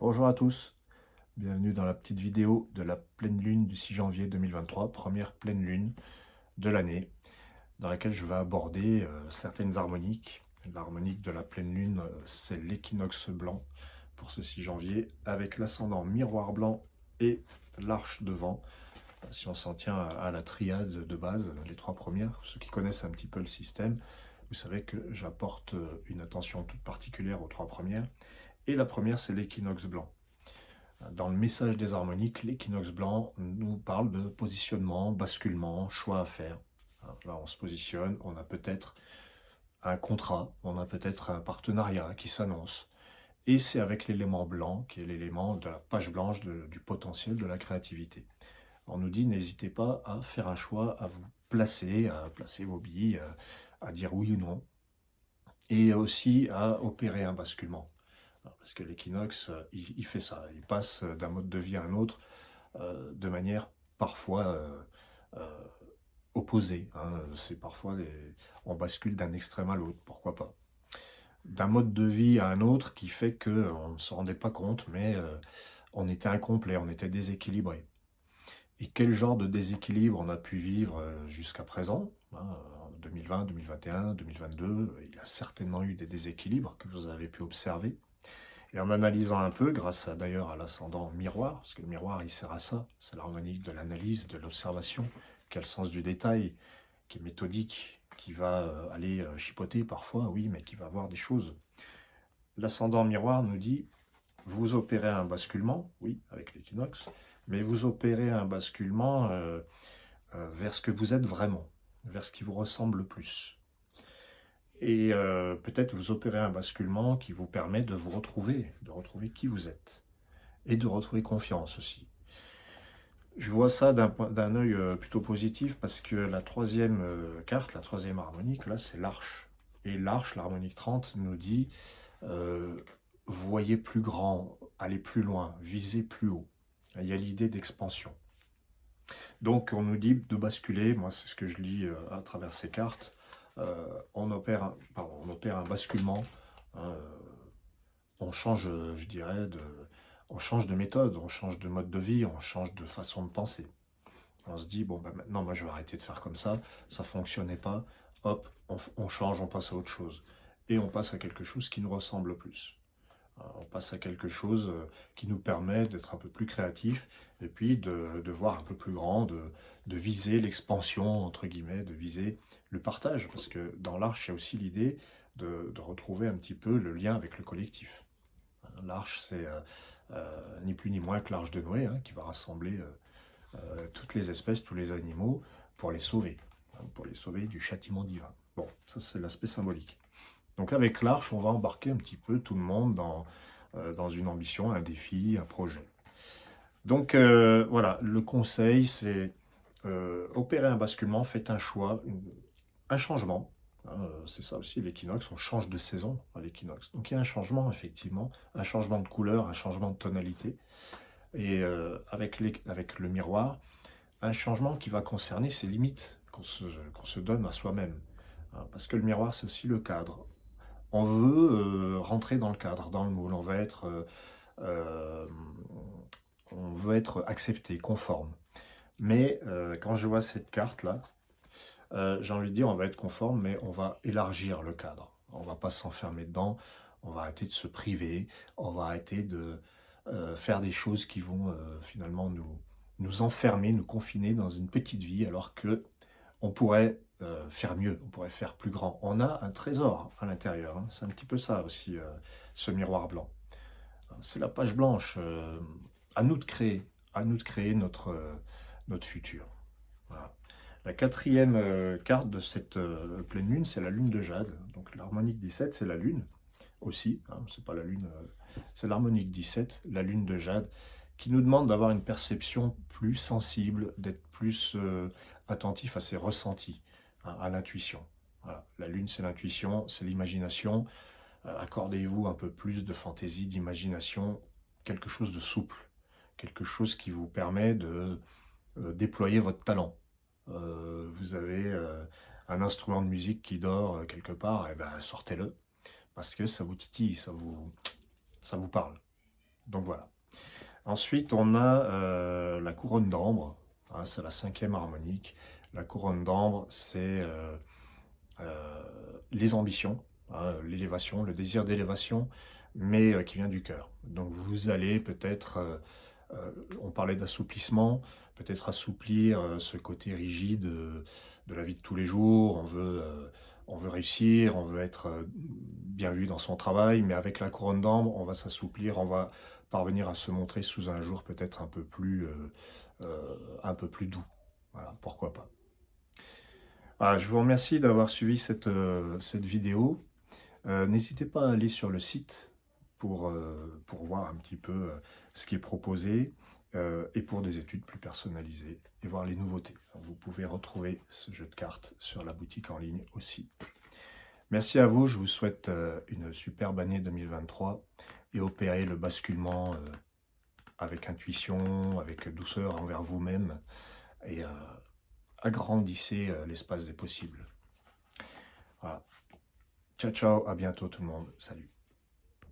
Bonjour à tous, bienvenue dans la petite vidéo de la pleine lune du 6 janvier 2023, première pleine lune de l'année, dans laquelle je vais aborder certaines harmoniques. L'harmonique de la pleine lune, c'est l'équinoxe blanc pour ce 6 janvier, avec l'ascendant miroir blanc et l'arche de vent. Si on s'en tient à la triade de base, les trois premières, ceux qui connaissent un petit peu le système, vous savez que j'apporte une attention toute particulière aux trois premières. Et la première, c'est l'équinoxe blanc. Dans le message des harmoniques, l'équinoxe blanc nous parle de positionnement, basculement, choix à faire. Là, on se positionne, on a peut-être un contrat, on a peut-être un partenariat qui s'annonce. Et c'est avec l'élément blanc, qui est l'élément de la page blanche du potentiel de la créativité. On nous dit, n'hésitez pas à faire un choix, à vous placer, à placer vos billes, à dire oui ou non, et aussi à opérer un basculement. Parce que l'équinoxe, il fait ça, il passe d'un mode de vie à un autre de manière parfois euh, opposée. C'est parfois, on bascule d'un extrême à l'autre, pourquoi pas. D'un mode de vie à un autre qui fait qu'on ne se rendait pas compte, mais on était incomplet, on était déséquilibré. Et quel genre de déséquilibre on a pu vivre jusqu'à présent, en 2020, 2021, 2022, il y a certainement eu des déséquilibres que vous avez pu observer. Et en analysant un peu, grâce d'ailleurs à l'ascendant miroir, parce que le miroir il sert à ça, c'est l'harmonique de l'analyse, de l'observation, qui a le sens du détail, qui est méthodique, qui va aller chipoter parfois, oui, mais qui va voir des choses. L'ascendant miroir nous dit, vous opérez un basculement, oui, avec l'équinoxe, mais vous opérez un basculement vers ce que vous êtes vraiment, vers ce qui vous ressemble le plus. Et peut-être vous opérez un basculement qui vous permet de retrouver qui vous êtes. Et de retrouver confiance aussi. Je vois ça d'un œil plutôt positif parce que la troisième carte, la troisième harmonique, là, c'est l'arche. Et l'arche, l'harmonique 30, nous dit euh, voyez plus grand, allez plus loin, visez plus haut. Il y a l'idée d'expansion. Donc, on nous dit de basculer, moi, c'est ce que je lis à travers ces cartes. On opère un basculement. Hein, on change, je dirais, on change de méthode, on change de mode de vie, on change de façon de penser. On se dit, bon, bah, maintenant, moi, je vais arrêter de faire comme ça fonctionnait pas, hop, on change, on passe à autre chose. Et on passe à quelque chose qui nous ressemble plus. On passe à quelque chose qui nous permet d'être un peu plus créatif et puis de voir un peu plus grand, de viser l'expansion, entre guillemets, de viser le partage. Parce que dans l'arche, il y a aussi l'idée de retrouver un petit peu le lien avec le collectif. L'arche, c'est ni plus ni moins que l'arche de Noé, qui va rassembler toutes les espèces, tous les animaux, pour les sauver du châtiment divin. Bon, ça c'est l'aspect symbolique. Donc avec l'arche, on va embarquer un petit peu tout le monde dans une ambition, un défi, un projet. Donc voilà, le conseil, c'est opérer un basculement, faites un choix, un changement. C'est ça aussi l'équinoxe, on change de saison à l'équinoxe. Donc il y a un changement, effectivement, un changement de couleur, un changement de tonalité. Et avec le miroir, un changement qui va concerner ses limites qu'on se donne à soi-même. Parce que le miroir, c'est aussi le cadre. On veut rentrer dans le cadre, dans le moule, euh, on veut être accepté, conforme. Mais quand je vois cette carte-là, j'ai envie de dire, on va être conforme, mais on va élargir le cadre. On ne va pas s'enfermer dedans, on va arrêter de se priver, on va arrêter de faire des choses qui vont finalement nous enfermer, nous confiner dans une petite vie, alors que on pourrait faire mieux, on pourrait faire plus grand. On a un trésor à l'intérieur, c'est un petit peu ça aussi, ce miroir blanc. C'est la page blanche, à nous de créer, notre futur. Voilà. La quatrième carte de cette pleine lune, c'est la lune de jade. Donc l'harmonique 17, c'est la lune aussi. C'est pas la lune, c'est l'harmonique 17, la lune de jade, qui nous demande d'avoir une perception plus sensible, d'être plus attentif à ses ressentis, à l'intuition. Voilà. La lune, c'est l'intuition, c'est l'imagination. Accordez-vous un peu plus de fantaisie, d'imagination, quelque chose de souple, quelque chose qui vous permet de déployer votre talent. Vous avez un instrument de musique qui dort quelque part, et ben sortez-le, parce que ça vous titille, ça vous parle. Donc voilà. Ensuite, on a la couronne d'ambre. Hein, c'est la 5e harmonique. La couronne d'ambre, c'est les ambitions, hein, l'élévation, le désir d'élévation, mais qui vient du cœur. Donc vous allez peut-être, on parlait d'assouplissement, peut-être assouplir ce côté rigide de la vie de tous les jours. On veut réussir, on veut être bien vu dans son travail, mais avec la couronne d'ambre, on va s'assouplir, on va parvenir à se montrer sous un jour peut-être un peu plus doux. Voilà, pourquoi pas. Ah, je vous remercie d'avoir suivi cette vidéo. N'hésitez pas à aller sur le site pour voir un petit peu ce qui est proposé et pour des études plus personnalisées et voir les nouveautés. Vous pouvez retrouver ce jeu de cartes sur la boutique en ligne aussi. Merci à vous, je vous souhaite une superbe année 2023 et opérez le basculement avec intuition, avec douceur envers vous-même et agrandissez l'espace des possibles. Voilà. Ciao, ciao, à bientôt tout le monde. Salut.